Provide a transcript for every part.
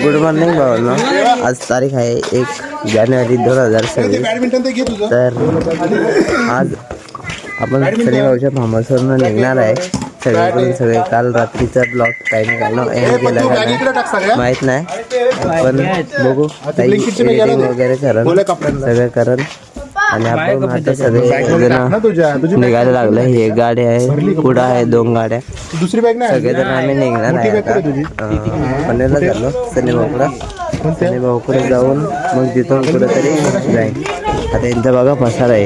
Good morning भावांनो. आज तारीख आहे 1 जानेवारी 2026. तर आज आपण सनी भाऊच्या फार्महाऊसवरून निघणार आहे. सगळे काल रात्रीचा ब्लॉग काही निघालो एंड केला का माहीत नाही, पण बघू एडिटिंग वगैरे करण सगळं करण. आणि आपण आता सगळे निघायला लागलं. ही एक गाडी आहे, पुढं आहे 2 गाड्या, सगळेजण आम्ही निघणार आहे. पनवेलला झालो सनी भाऊकडे जाऊन मग तिथून कुठेतरी जाईल. आता यांचा बघा पसार आहे,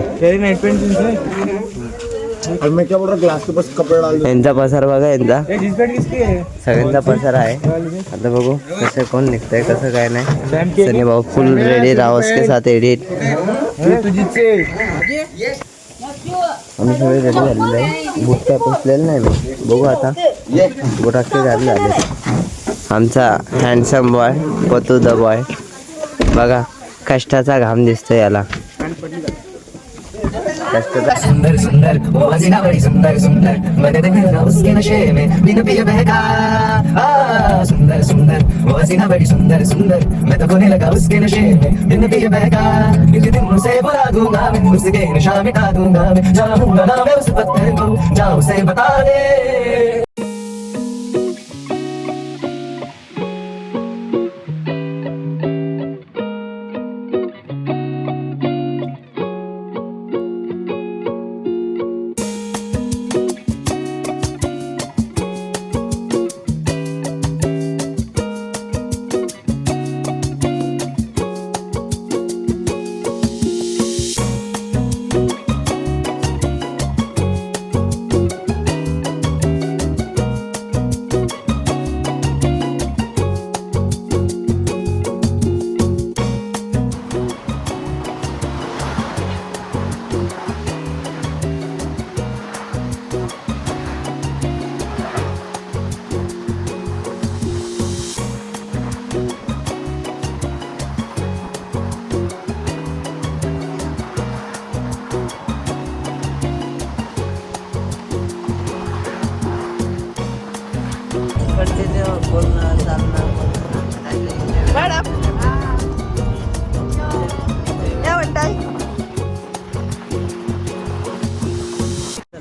यांचा पसार बघा, यांचा सगळ्यांचा पसार आहे. आता बघू कसं कोण निघतंय कसं काय नाही. सनी भाऊ फुल रेडी रावस के साथ एडिट. आम्ही सगळे रेडी झालेलं आहे. बूट काय पोचलेलं नाही मी, बघू आता बुटाके झाले. आमचा हँडसम बॉय पतू द बॉय बघा, कष्टाचा घाम दिसतोय याला. सुंदर सुंदर वो हसीना बड़ी सुंदर सुंदर मैंने देखा उसके नशे में बिन पिए बहका. सुंदर सुंदर वो हसीना बड़ी सुंदर सुंदर मैं तो खोने लगा उसके नशे में बिन पिए बहका. किसी दिन मुझसे बुला दूंगा मैं, उसके नशा मिटा दूंगा मैं. जाऊंगा ना मैं उस पत्थर को, जाऊं उसे बता दे.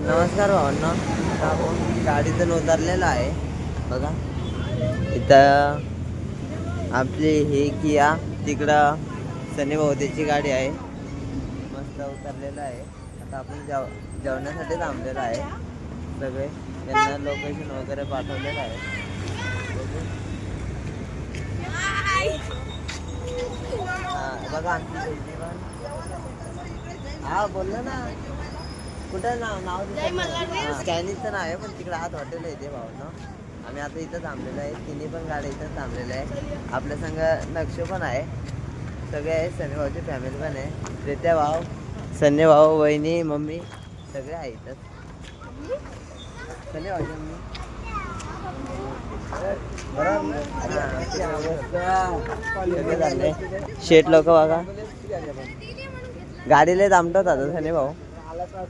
नमस्कार भावांना. आता आपण गाडीतून उतरलेला आहे बघा. इथं आपली ही किया, तिकडं सनी भाऊची गाडी आहे. मस्त उतरलेलं आहे. आता आपण जेवण्यासाठी थांबलेलं आहे. सगळे त्यांना लोकेशन वगैरे पाठवलेलं आहे. बघा आमची हा बोललो ना कुठं नाव स्कॅनिंगचं नाव आहे, पण तिकडे आत हॉटेल आहे ते भाऊ ना. आम्ही आता इथं थांबलेलं आहे. तिन्ही पण गाड्या इथं थांबलेल्या आहे. आपल्या संग नक्ष पण आहे, सगळे आहे. सनी भाऊची फॅमिली पण आहे. रित्या भाऊ, सनी भाऊ, वहिनी, मम्मी सगळे आहे इथं. सनी भाऊची मम्मी शेट लोक बघा, गाडीला दामटत आता सनी भाऊ,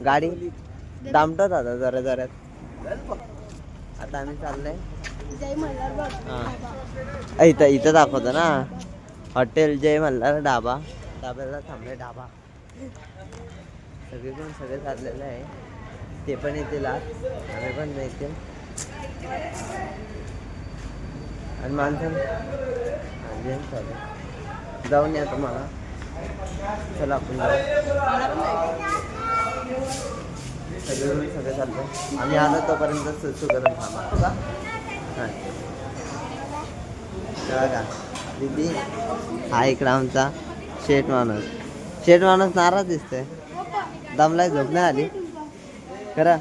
गाडी दामटत आता जरा जरात. आता आम्ही चाललोय इथं दाखवतो ना हॉटेल जय मल्हार ढाबा. ढाब्याला थांबलोय. ढाबा सगळीकडून सगळे चाललेलं आहे. ते पण येतील आज, आम्ही पण येतील. आणि माणसं जाऊन या तुम्हाला. चला आपण सगळे चाललो. आम्ही आलो तोपर्यंत सुसू करून थांबा. बघा दीदी हा इकडं आमचा शेठ माणूस. शेठ माणूस नाराज दिसतोय, दमलाय, झोप नाही आली खरं.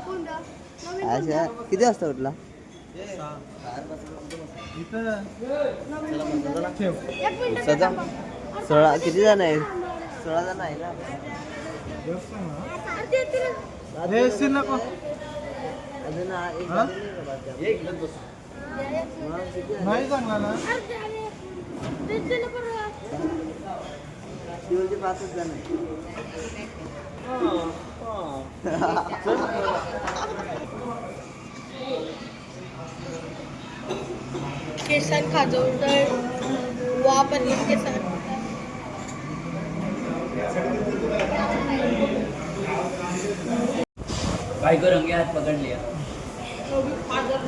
अच्छा किती वाजता उठला? 16. किती जण आहे? 16 जण आहे ना. नाही सांगला ना. 5 जण आहे. केसन खाजवतोय. पनीर के साथ। भाई को रंगे हाथ पकड़ लिया।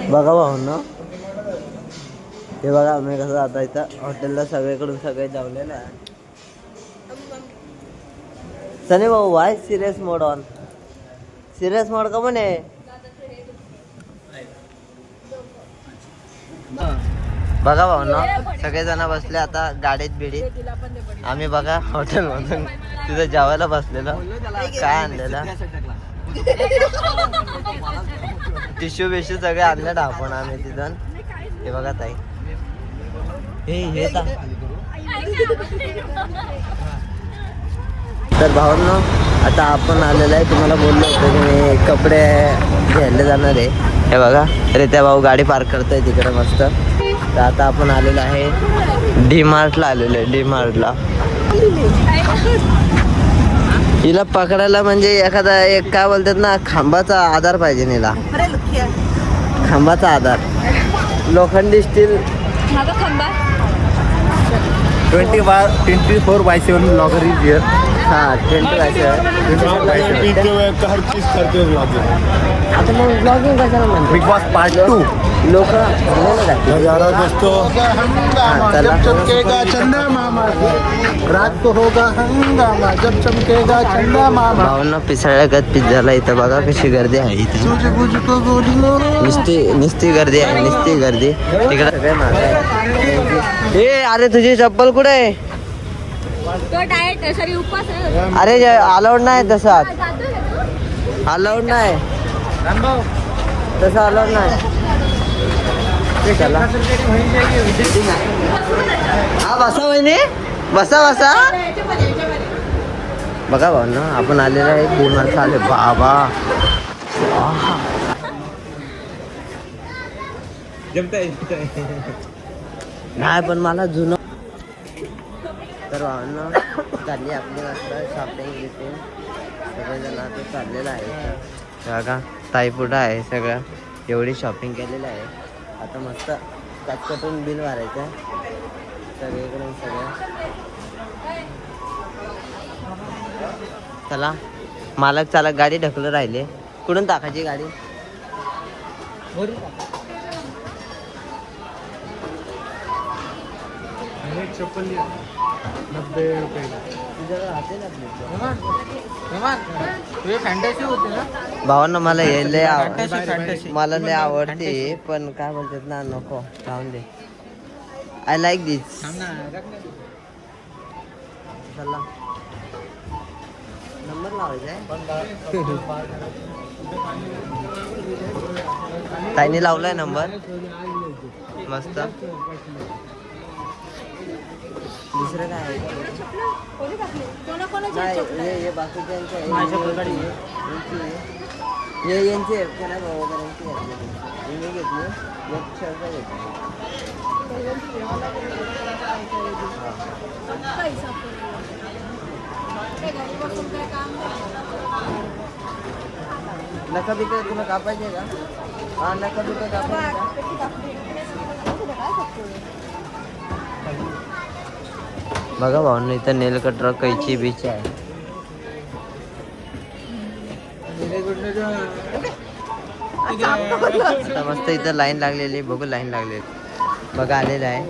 बघा भाऊ ना, हे बघा आम्ही कसं आता इथं हॉटेलला सगळीकडून सगळे जावलेलं आहे. सनी भाऊ why serious mode on, serious mode का म्हणे. बघा भाऊ ना, सगळेजण बसले आता गाडीत बिडीत. आम्ही बघा हॉटेल मधून तिथं जेवायला बसलेलो. काय आणलेलं, टिश्यू बिश्यू सगळे आणले टाकून आम्ही तिथून. हे बघा ताई, हे तर भावांनो आता आपण आलेलं आहे. तुम्हाला बोललो होतो की मी कपडे घ्यायला जाणार आहे. हे बघा रित्या भाऊ गाडी पार्क करतोय तिकडे मस्त. तर आता आपण आलेलो आहे डी मार्टला आलेलो आहे. डी मार्टला हिला पकडायला म्हणजे एखादा एक काय बोलतात ना, खांबाचा आधार पाहिजे हिला. खांबाचा आधार, लोखंडी स्टील 24/7 ब्लॉगर इज हियर. हाँ 24/7 हर चीज करते हो ब्लॉगिंग. आता मग ब्लॉगिंग कशाला म्हणतो. Big boss part 2. लोक दोस्तों, जब चमकेगा चंदा मामा, रात को होगा हंगामा, जब चमकेगा चंदा मामा. भावना पिसाळ्यागत पिझ्झाला इथं बघा कशी गर्दी आहे. इथे निस्ती गर्दी आहे, निस्ती गर्दी. तिकडे सगळे मागे. ए अरे तुझी चप्पल कुठे आहे. तो डाएट सॉरी उपवास आहे. अरे अलाउड नाही तसा, अलाउड नाही तसं, अलाउड नाही. चला हा बसा वहिनी, बसा बसा. बघा भाऊ ना, आपण आलेलो आहे डी-मार्ट आले. बाबा नाही पण मला जुनं. तर भावना चालली आपली मस्त शॉपिंग बिपिंग. सगळेजण आता चाललेलं आहे. बघा ताई पुढं आहे सगळं. एवढी शॉपिंग केलेलं आहे. आता मस्त कटकटून बिल भरायचं सगळीकडून सगळं. चला मालक चालक गाडी ढकलून राहिले. कुठून टाकायची गाडी. चप्पल 90 रुपये. फॅन्टसी होते ना भावांना. मला हे लय मला लय आवडते पण काय बोलतात ना, नको राहून दे. आय लाईक दिस. चला नंबर लावायचा आहे. ताईने लावलाय नंबर मस्त. दुसरं काय आहे नाही, हे बाकीच्यांचे हे यांचे कोणा भाऊ वगैरे घेतले. मी घेतली एक शर्ट घेतली. नका बिका तुला कापायचे का. हा नका बिका कापायचे का. बघा भाऊ इथं नेल कटर कैची बीच आहे. आता मस्त इथं लाईन लागलेली. बघू लाईन लागलेली. बघा आलेलं आहे.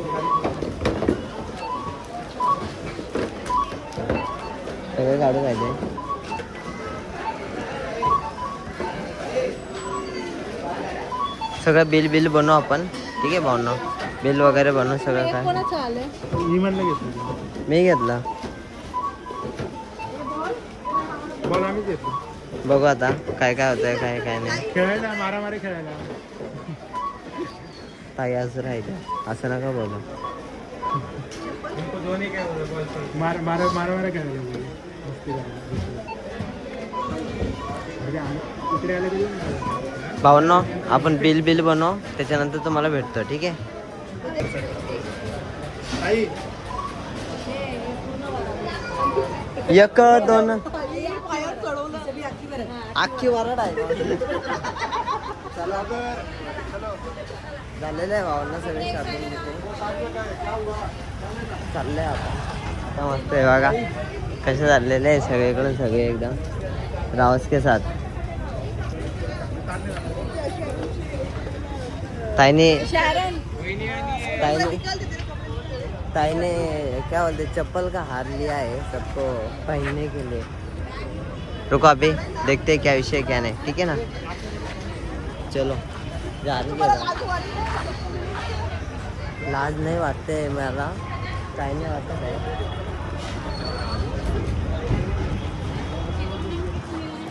सगळे काढून राहिले. सगळं बिल बिल बनवू आपण. ठीक आहे भाऊ, बिल वगैरे बनवू सगळं. काय मी घेतला. बघू आता काय काय होतंय काय काय नाही. खेळायला मारामारी खेळायला ताई असं राहिलं असं नका बोलू. मारामारी खेळायला भावांनो आपण बिल बिल बनव त्याच्यानंतर तुम्हाला भेटतो. ठीक आहे. एक दोन अख्खी वरड आहे. चला झालेलं आहे भावांना सगळे शॉपिंग. चाललंय आता मस्त आहे बघा कसे चाललेले आहे सगळीकडून सगळे एकदम रावस के साथ. ताईने क्या बोलते चप्पल का हार लिया है सबको पहनने के लिए. रुको अभी देखते क्या विषय क्या नहीं. ठीक है ना चलो जा रही है. लाज नहीं वाटते मला काही नाही वाटत आहे.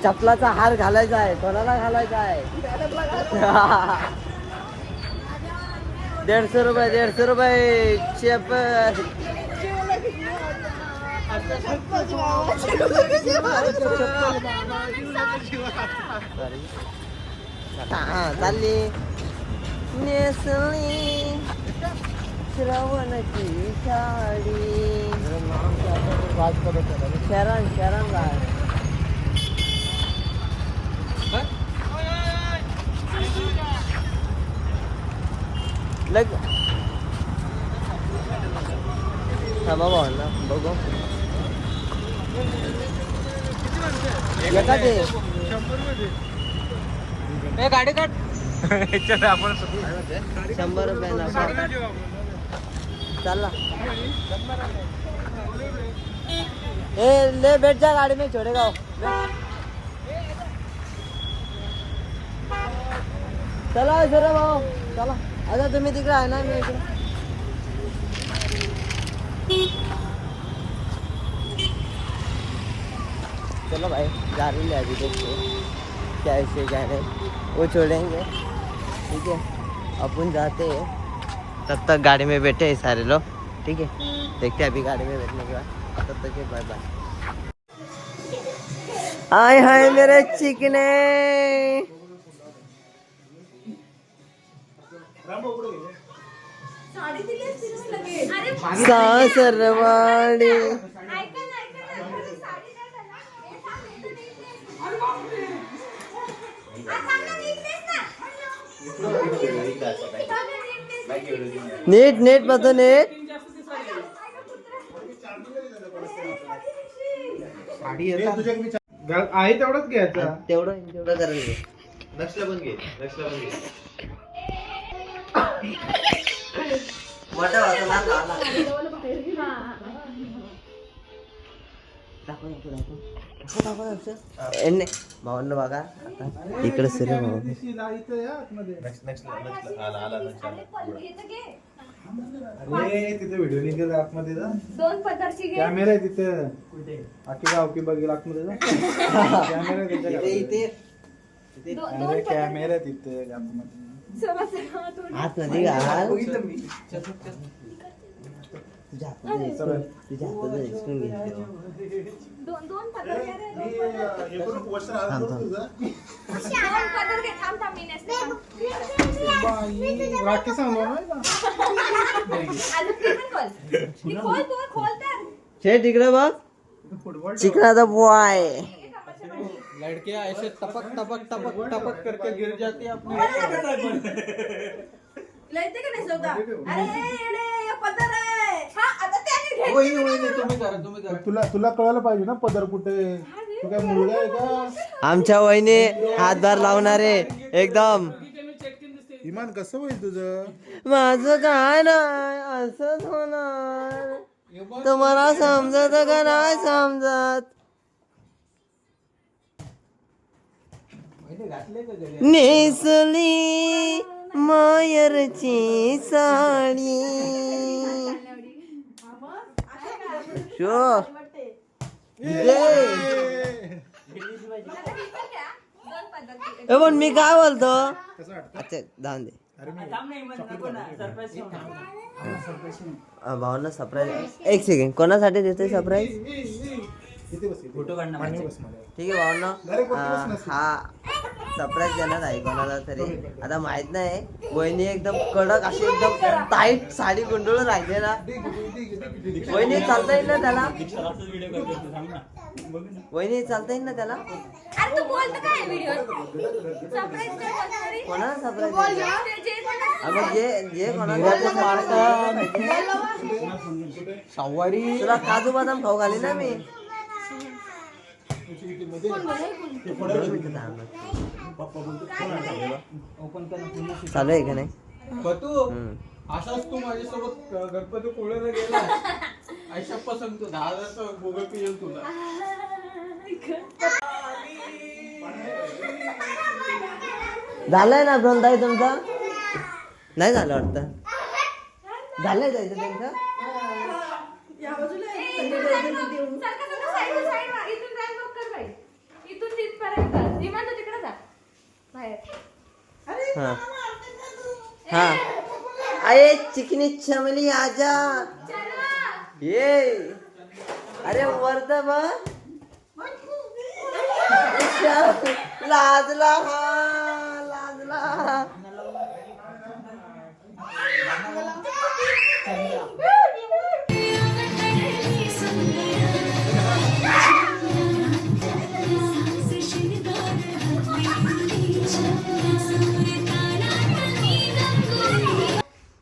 चपलाचा हार घालायचा आहे. कोणाला घालायचा आहे? 150 रुपये 150 रुपये चप्पल. चालली नेसली श्रवणाची साडी. शरण शरण राज लग थांबा भाऊ ना बघू एका ते गाडी काढ. 100 रुपये ना चला. ए ले बैठ जा गाड़ी में छोड़ेगा. चला सर भाऊ चला. आता तुम्ही तिकडे आहे ना मी इकडे. चलो भाई जा रही है अभी देखते क्या ऐसे क्या नहीं. वो छोड़ेंगे ठीक है. अपन जाते हैं तब तक गाड़ी में बैठे हैं सारे लोग. ठीक है देखते हैं अभी गाड़ी में बैठने के बाद. तब तक बाय बाय. हाय हाय मेरे चिकने सासरवाडी. नीट नीट बघतो नीट. आहे तेवढंच घ्यायचं. तेवढं तेवढं करायचं. नक्षला पण घे. मोठा होता ना आला. भावना बघा इकडे सर तिथे व्हिडिओ निघेल आतमध्ये जा. 2 पदरची घे. कॅमेरा आहे तिथे. आखी गावकी बघेल आतमध्ये जा. कॅमेरा तिथे. कॅमेरा तिथे आतमध्ये. आतमध्ये घाल. तुझ्या हाताने हिसकून घेते. 2 पदर घे रे. 2 पदर घे. थांब थांब मी नेसते. राखी सांगू ना. अजून ती पण खोल. खोल तर. छे तिकडे बघ. चिकनाचा बॉय. लड़कियां ऐसे टपक टपक टपक टपक करके गिर जाती है अपने. लेते का नाही सौदा. अरे येडे पदर आहे. हां आता त्याने घे. तुम्ही करा. तुला कळायला पाहिजे ना पदर कुठे. तू काय मुलगा आहे का. आमच्या वहिनी हातभार लावणारे एकदम. इमान कसं होईल तुझं. माझं काय नाही असंच होणार. तुम्हाला समजत का नाही समजत. नेसली मायरची साडी. शो पण मी काय बोलतो. अच्छा जाऊन दे. भावना सरप्राईज. एक सेकंड कोणासाठी देते सरप्राईज. फोटो काढणार. ठीक आहे भावना. हा सरप्राईज देणार आहे कोणाला तरी. आता माहित नाही. वहिनी एकदम कडक अशी एकदम टाईट साडी गुंडळून राहिली ना. वहिनी चालता येईल ना त्याला? वहिनी चालता येईल ना त्याला? अरे तू बोलतो काय व्हिडिओ सरप्राईज काय बोलतो रे? कोणाला सरप्राईज बोल द्यायचं? ना, जे बोला. मग जे कोणाला सवारी तुला काजू बदाम खाऊ घाली ना मी. चालू आहे का नाही? तू असाच तू माझ्यासोबत गणपती पोळ्याला गेला आयशप्पा सांगतो 10,000 गुगल पे येईल तुला. झालंय ना बृंदाई तुमचा? नाही झालं वाटतं. झालंय जायचं त्यांचं? इथून ड्राईव्ह नको कर बाई. इथून तिथपर्यंत विमान तर तिकडे जा बाहेर. हा हा. अरे चिकनी चमली आजा ये. अरे वर्ध लाजला हा लाजला.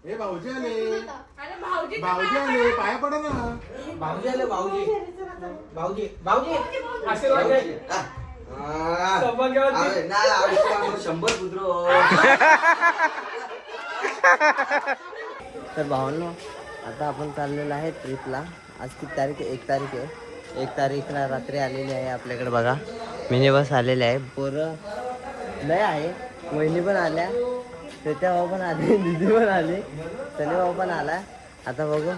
हे भाऊजी आले. अरे भाऊजी भाऊजी आले पाया पडा ना. भाऊजी आले भाऊजी भाऊजी भाऊजी आशीर्वाद द्या. नाही आयुष्य 100 पुत्र. तर भावांनो आता आपण चाललेलो आहे ट्रिपला. आज किती तारीख आहे? 1 तारीख आहे. 1 तारीखला रात्री आलेली आहे आपल्याकडे बघा. मिनी बस आलेली आहे. पोरं लय आहे. वहिनी पण आल्या, त्याच्या भाऊ पण आले, दिदी पण आली, सनी भाऊ पण आला. आता बघू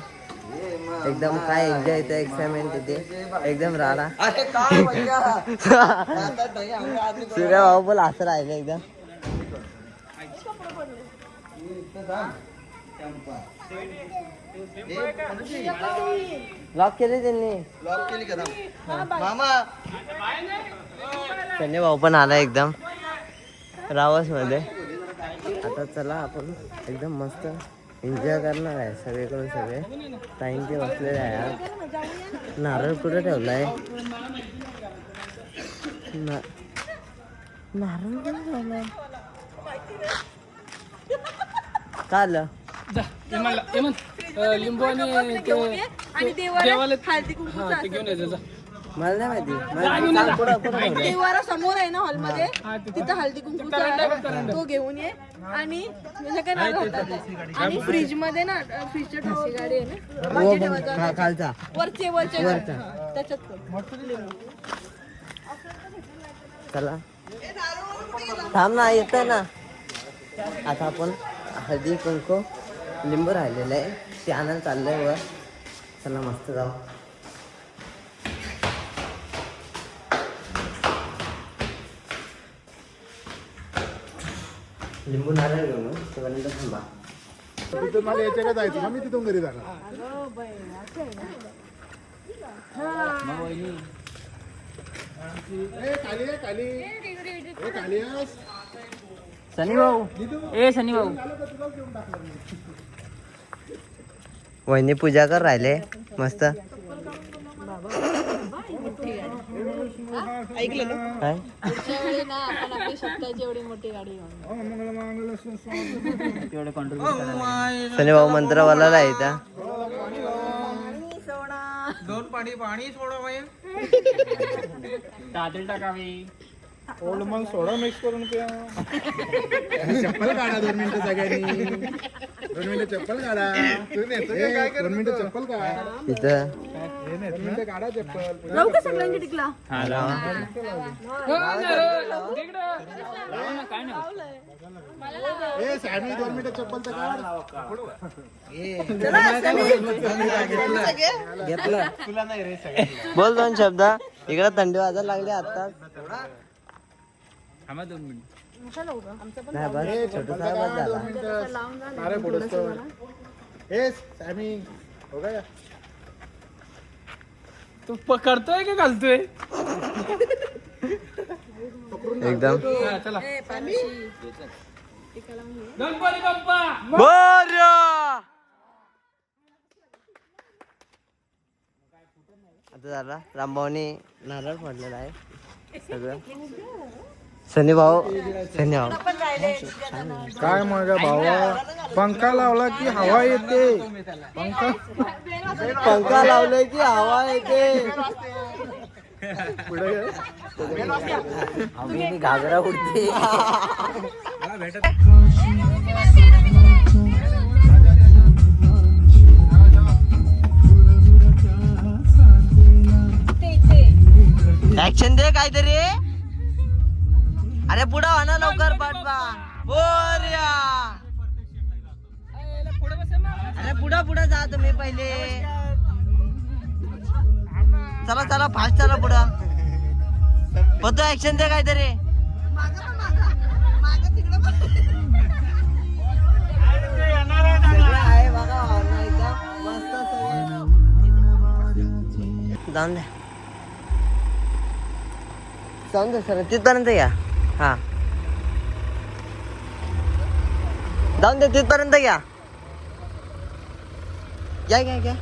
एकदम काय एन्जॉय येतं, एक्साइटमेंट तिथे एकदम राडा. सूर्या भाऊ पण असं राहिले एकदम. लॉक केले त्यांनी. लॉक केली का मामा? सनी भाऊ पण आला एकदम रावस मध्ये. आता चला आपण एकदम मस्त एन्जॉय करणार आहे सगळीकडून. सगळे टाइम ते बसलेले आहे यार. नारळ कुठे ठेवलाय? नारळ कुठे ठेवलाय? का आलं? लिंबू आणि देवाला ते घेऊन यायचं. मला नाही माहिती. देवारा समोर आहे ना हॉलमध्ये, तिथं हळदी कुंकूचा तो घेऊन ये. आणि काय नारळ होतात. आणि फ्रीज मध्ये ना फ्रीजच्या ठेवायची गाडी आहे ना, भाजी ठेवायचा खालचा वरचे त्याच्यात चला थांब ना, येत ना. आता आपण हळदी कुंकू लिंबू राहिलेलं आहे ते आणायला चाललंय वर. चला मस्त जाऊ. लिंबू नारळ घेऊन तोपर्यंत थांबा. तिथून मला याच्याकडे जायचं ना, मी तिथून घरी जाणार. खाली आहे खाली. खाली आहेस शनी भाऊ ए शनी भाऊ वहिनी पूजा कर राहिले मस्त. ऐकलं ना? काय पुढच्या वेळी ना आपण आपली शब्दाची एवढी मोठी गाडी घेऊन सनी भाऊ मंत्रवाला आहे इथं. दोन पाणी सोडा बाई. तांदूळ टाकावे. ओल्ड मग सोडा मिक्स करून प्या. चप्पल काढा 2 मिनिटं सगळ्यांनी. 2 मिनिटं चप्पल काढा. 2 मिनिटं चप्पल काढा. इथं 2 मिनिटं काढा चप्पल. लावू का सगळ्यांची टिकला? काय नाही सॅमी 2 मिनिटं चप्पल तर काढ. बोल 2 शब्द. इकडे थंडी वाजायला लागली आता. थांबा 2 मिनिट. नाही बस छोटासा आवाज झाला. 2 मिनिटं अरे पुढं. ए सॅमी हो का? तू पकडतोय की घालतोय? एकदम गणपती बाप्पा बरं. आता झाला रामभाऊने नारळ फोडलेला आहे सगळं. सनी भाऊ काय माझ्या भावा पंखा लावला की हवा येते. पंखा लावलाय की हवा येते. घागरा उडते. ऍक्शन दे काहीतरी. अरे पुढं आणा लवकर पाठवा. बोर्या. अरे पुढं जा तुम्ही पहिले. चला चला फास्ट चला पुढं. होतो ऍक्शन दे काहीतरी. आहे बघा एकदम मस्त जाऊन द्या. जाऊन दे सर तिथपर्यंत या. हा जाऊन दे तिथपर्यंत घ्या. घ्या घ्या घ्या.